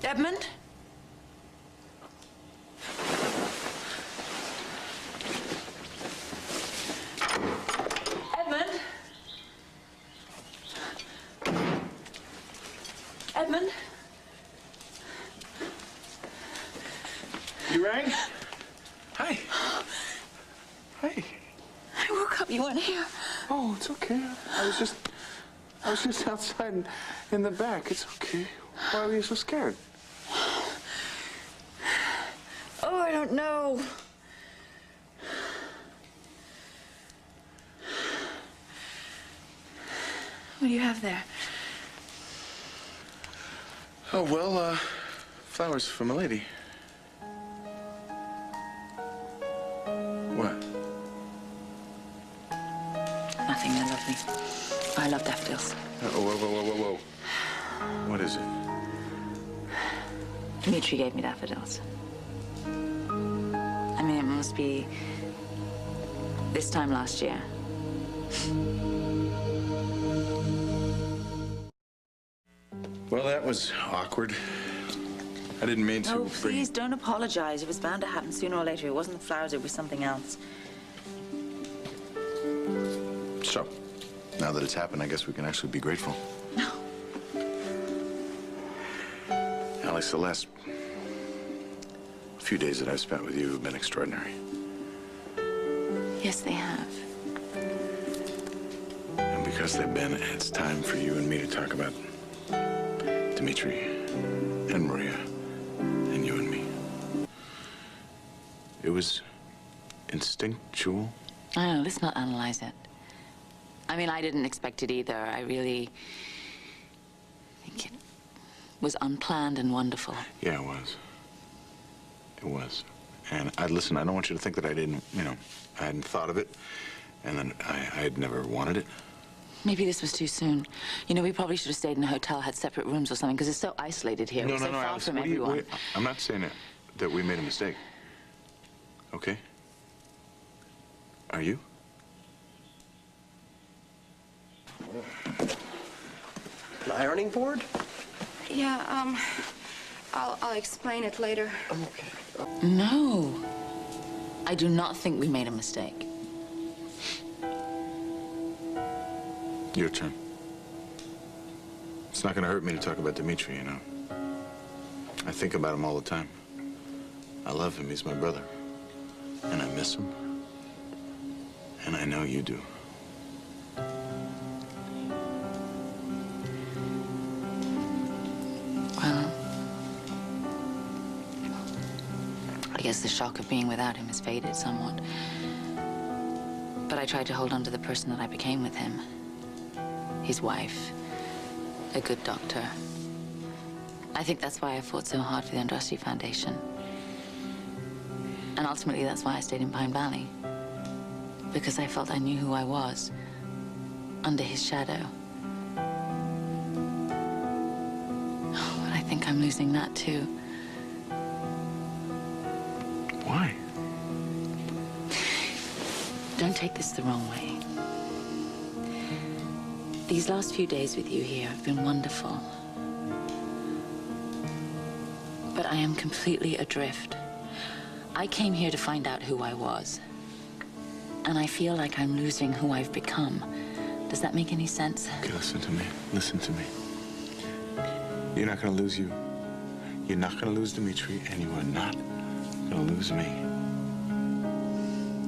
Edmund? Edmund? Edmund? You rang? Hi. Hey. I woke up. You weren't here. Oh, it's okay. I was just outside in the back. It's okay. Why were you so scared? Oh, I don't know. What do you have there? Oh, well, flowers for my lady. What? Nothing, they're lovely. I love daffodils. Whoa. What is it? Dimitri gave me daffodils. I mean, it must be this time last year. Well, that was awkward. I didn't mean to Oh, please, don't apologize. It was bound to happen sooner or later. It wasn't the flowers, it was something else. So, now that it's happened, I guess we can actually be grateful. No. Alex, the last few days that I've spent with you have been extraordinary. Yes, they have. And because they've been, it's time for you and me to talk about Dimitri and Maria and you and me. It was instinctual. I don't know, let's not analyze it. I mean, I didn't expect it either. I really think it was unplanned and wonderful. Yeah, it was. It was. And listen, I don't want you to think that I didn't, I hadn't thought of it, and then I had never wanted it. Maybe this was too soon. You know, we probably should have stayed in a hotel, had separate rooms or something, because it's so isolated here. No, We're so far Alice, from everyone. I'm not saying that we made a mistake. Okay? Are you? An ironing board? Yeah, I'll explain it later. Okay. No. I do not think we made a mistake. Your turn. It's not going to hurt me to talk about Dimitri, you know. I think about him all the time. I love him. He's my brother. And I miss him. And I know you do. Well, I guess the shock of being without him has faded somewhat. But I tried to hold on to the person that I became with him. His wife, a good doctor. I think that's why I fought so hard for the Andrassy Foundation. And ultimately, that's why I stayed in Pine Valley. Because I felt I knew who I was, under his shadow. Oh, but I think I'm losing that, too. Why? Don't take this the wrong way. These last few days with you here have been wonderful. But I am completely adrift. I came here to find out who I was. And I feel like I'm losing who I've become. Does that make any sense? Okay, listen to me. Listen to me. You're not going to lose you. You're not going to lose Dimitri, and you are not going to lose me.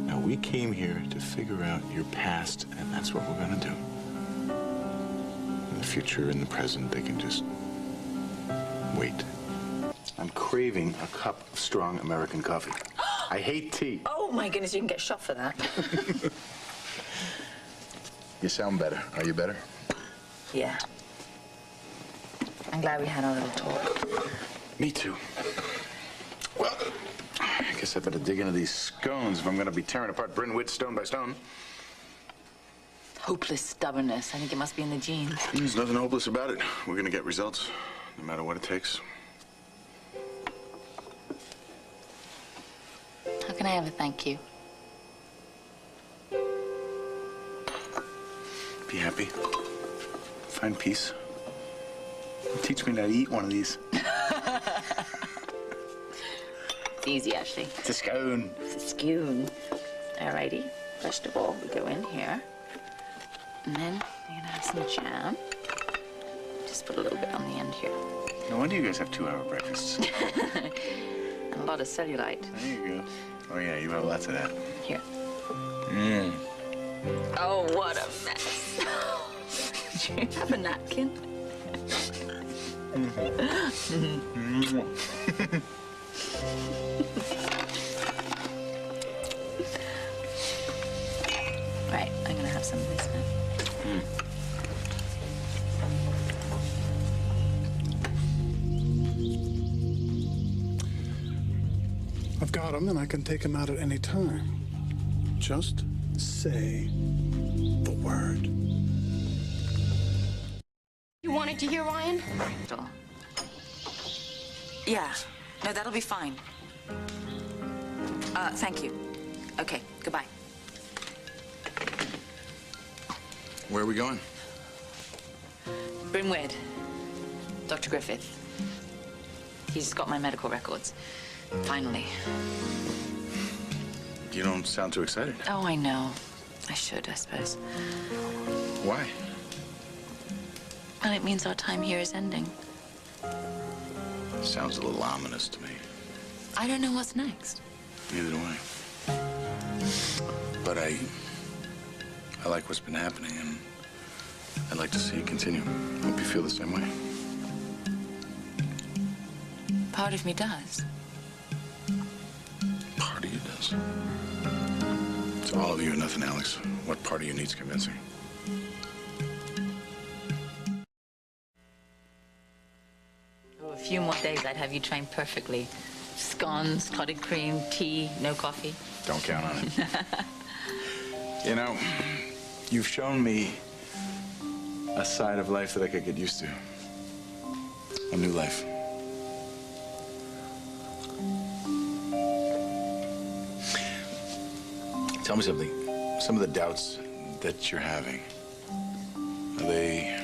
Now, we came here to figure out your past, and that's what we're going to do. In the future and the present, they can just wait. I'm craving a cup of strong American coffee. I hate tea. Oh, my goodness, you can get shot for that. You sound better. Are you better? Yeah. I'm glad we had our little talk. Me too. Well, I guess I better dig into these scones if I'm going to be tearing apart Bryn Wyd stone by stone. Hopeless stubbornness. I think it must be in the genes. There's nothing hopeless about it. We're going to get results, no matter what it takes. How can I ever thank you? Be happy. Find peace. Teach me how to eat one of these. It's easy, actually. It's a scone. It's a skewn. Alrighty. First of all, we go in here. And then you're gonna have some jam. Just put a little bit on the end here. No wonder you guys have 2-hour breakfasts. And a lot of cellulite. There you go. Oh, yeah, you have lots of that. Here. Mmm. Oh, what a mess. Do you have a napkin? Right, I'm gonna have some of this now. I've got them, and I can take them out at any time. Just say the word. You wanted to hear, Ryan? Yeah. No, that'll be fine. Thank you. Okay, goodbye. Where are we going? Bryn Wyd. Dr. Griffith. He's got my medical records. Finally. You don't sound too excited. Oh, I know. I should, I suppose. Why? Well, it means our time here is ending. Sounds a little ominous to me. I don't know what's next. Neither do I. But I like what's been happening, and I'd like to see it continue. Hope you feel the same way. Part of me does. Part of you does. It's all of you and nothing, Alex. What part of you needs convincing? Oh, a few more days, I'd have you trained perfectly. Scones, clotted cream, tea, no coffee. Don't count on it. You know, you've shown me a side of life that I could get used to. A new life. Tell me something. Some of the doubts that you're having, are they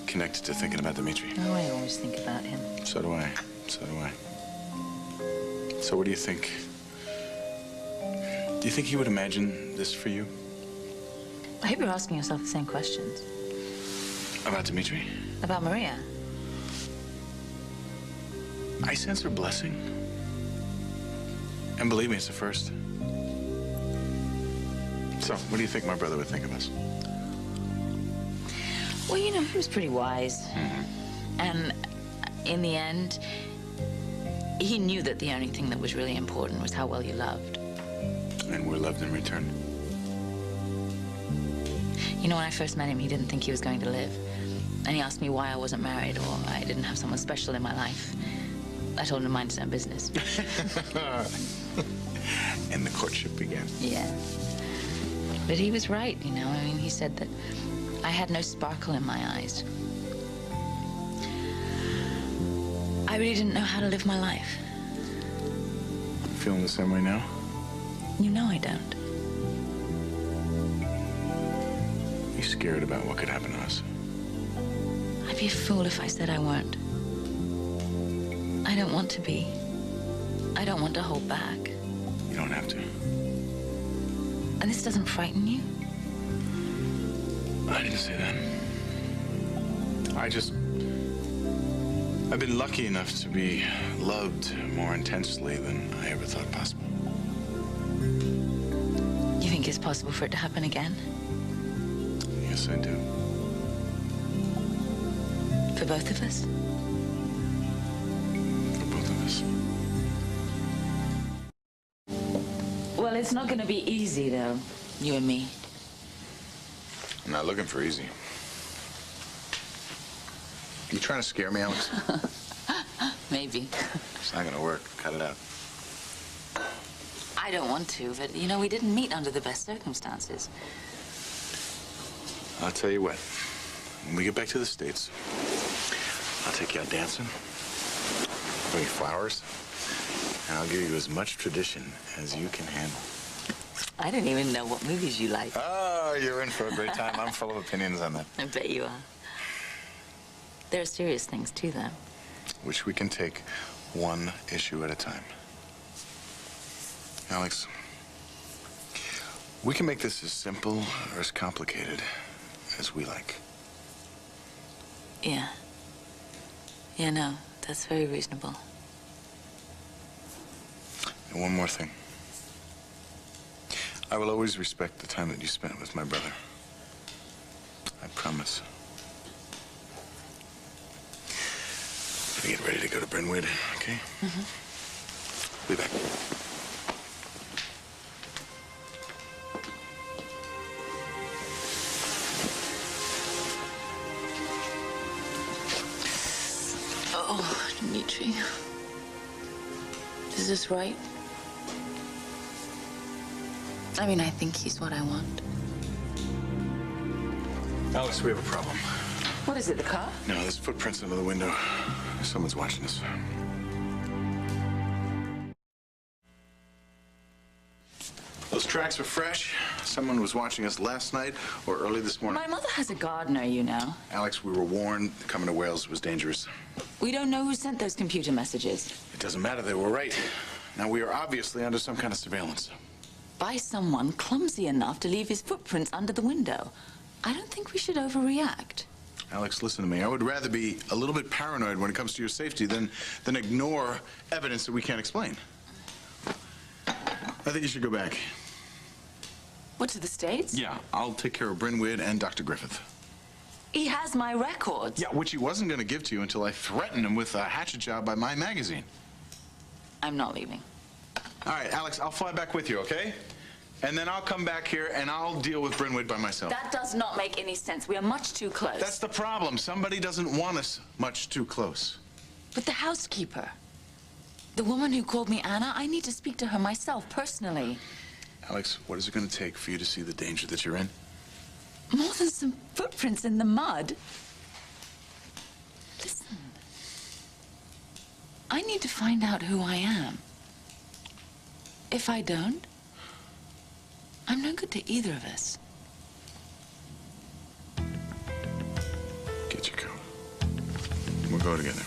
connected to thinking about Dimitri? Oh, I always think about him. So do I. So do I. So what do you think? Do you think he would imagine this for you? I hope you're asking yourself the same questions. About Dimitri? About Maria. I sense her blessing. And believe me, it's a first. So, what do you think my brother would think of us? Well, you know, he was pretty wise. And in the end, he knew that the only thing that was really important was how well you loved. And we're loved in return. You know, when I first met him, he didn't think he was going to live. And he asked me why I wasn't married or I didn't have someone special in my life. I told him to mind his own business. And the courtship began. Yeah. But he was right, you know. I mean, he said that I had no sparkle in my eyes. I really didn't know how to live my life. You feeling the same way now? You know I don't. You scared about what could happen to us? I'd be a fool if I said I weren't. I don't want to be. I don't want to hold back. You don't have to. And this doesn't frighten you? I didn't say that. I've been lucky enough to be loved more intensely than I ever thought possible. You think it's possible for it to happen again? Yes, I do. For both of us? For both of us. Well, it's not going to be easy, though, you and me. I'm not looking for easy. You trying to scare me, Alex? Maybe. It's not gonna work. Cut it out. I don't want to, but, you know, we didn't meet under the best circumstances. I'll tell you what. When we get back to the States, I'll take you out dancing, bring you flowers, and I'll give you as much tradition as you can handle. I don't even know what movies you like. Oh, you're in for a great time. I'm full of opinions on that. I bet you are. There are serious things, too, though. Which we can take one issue at a time. Alex, we can make this as simple or as complicated as we like. Yeah. Yeah, no, that's very reasonable. And one more thing. I will always respect the time that you spent with my brother. I promise. Gonna get ready to go to Bryn Wyd, okay? Mm-hmm. Be back. Oh, Dimitri. Is this right? I mean, I think he's what I want. Alex, we have a problem. What is it, the car? No, there's footprints under the window. Someone's watching us. Those tracks are fresh. Someone was watching us last night or early this morning. My mother has a gardener, you know. Alex, we were warned coming to Wales was dangerous. We don't know who sent those computer messages. It doesn't matter, they were right. Now, we are obviously under some kind of surveillance. By someone clumsy enough to leave his footprints under the window. I don't think we should overreact. Alex, listen to me. I would rather be a little bit paranoid when it comes to your safety than ignore evidence that we can't explain. I think you should go back. What, to the States? Yeah, I'll take care of Bryn Wyd and Dr. Griffith. He has my records. Yeah, which he wasn't going to give to you until I threatened him with a hatchet job by my magazine. I'm not leaving. All right, Alex, I'll fly back with you, okay? And then I'll come back here and I'll deal with Bryn Wyd by myself. That does not make any sense. We are much too close. That's the problem. Somebody doesn't want us much too close. But the housekeeper, the woman who called me Anna, I need to speak to her myself, personally. Alex, what is it going to take for you to see the danger that you're in? More than some footprints in the mud. Listen. I need to find out who I am. If I don't, I'm no good to either of us. Get your coat. We'll go together.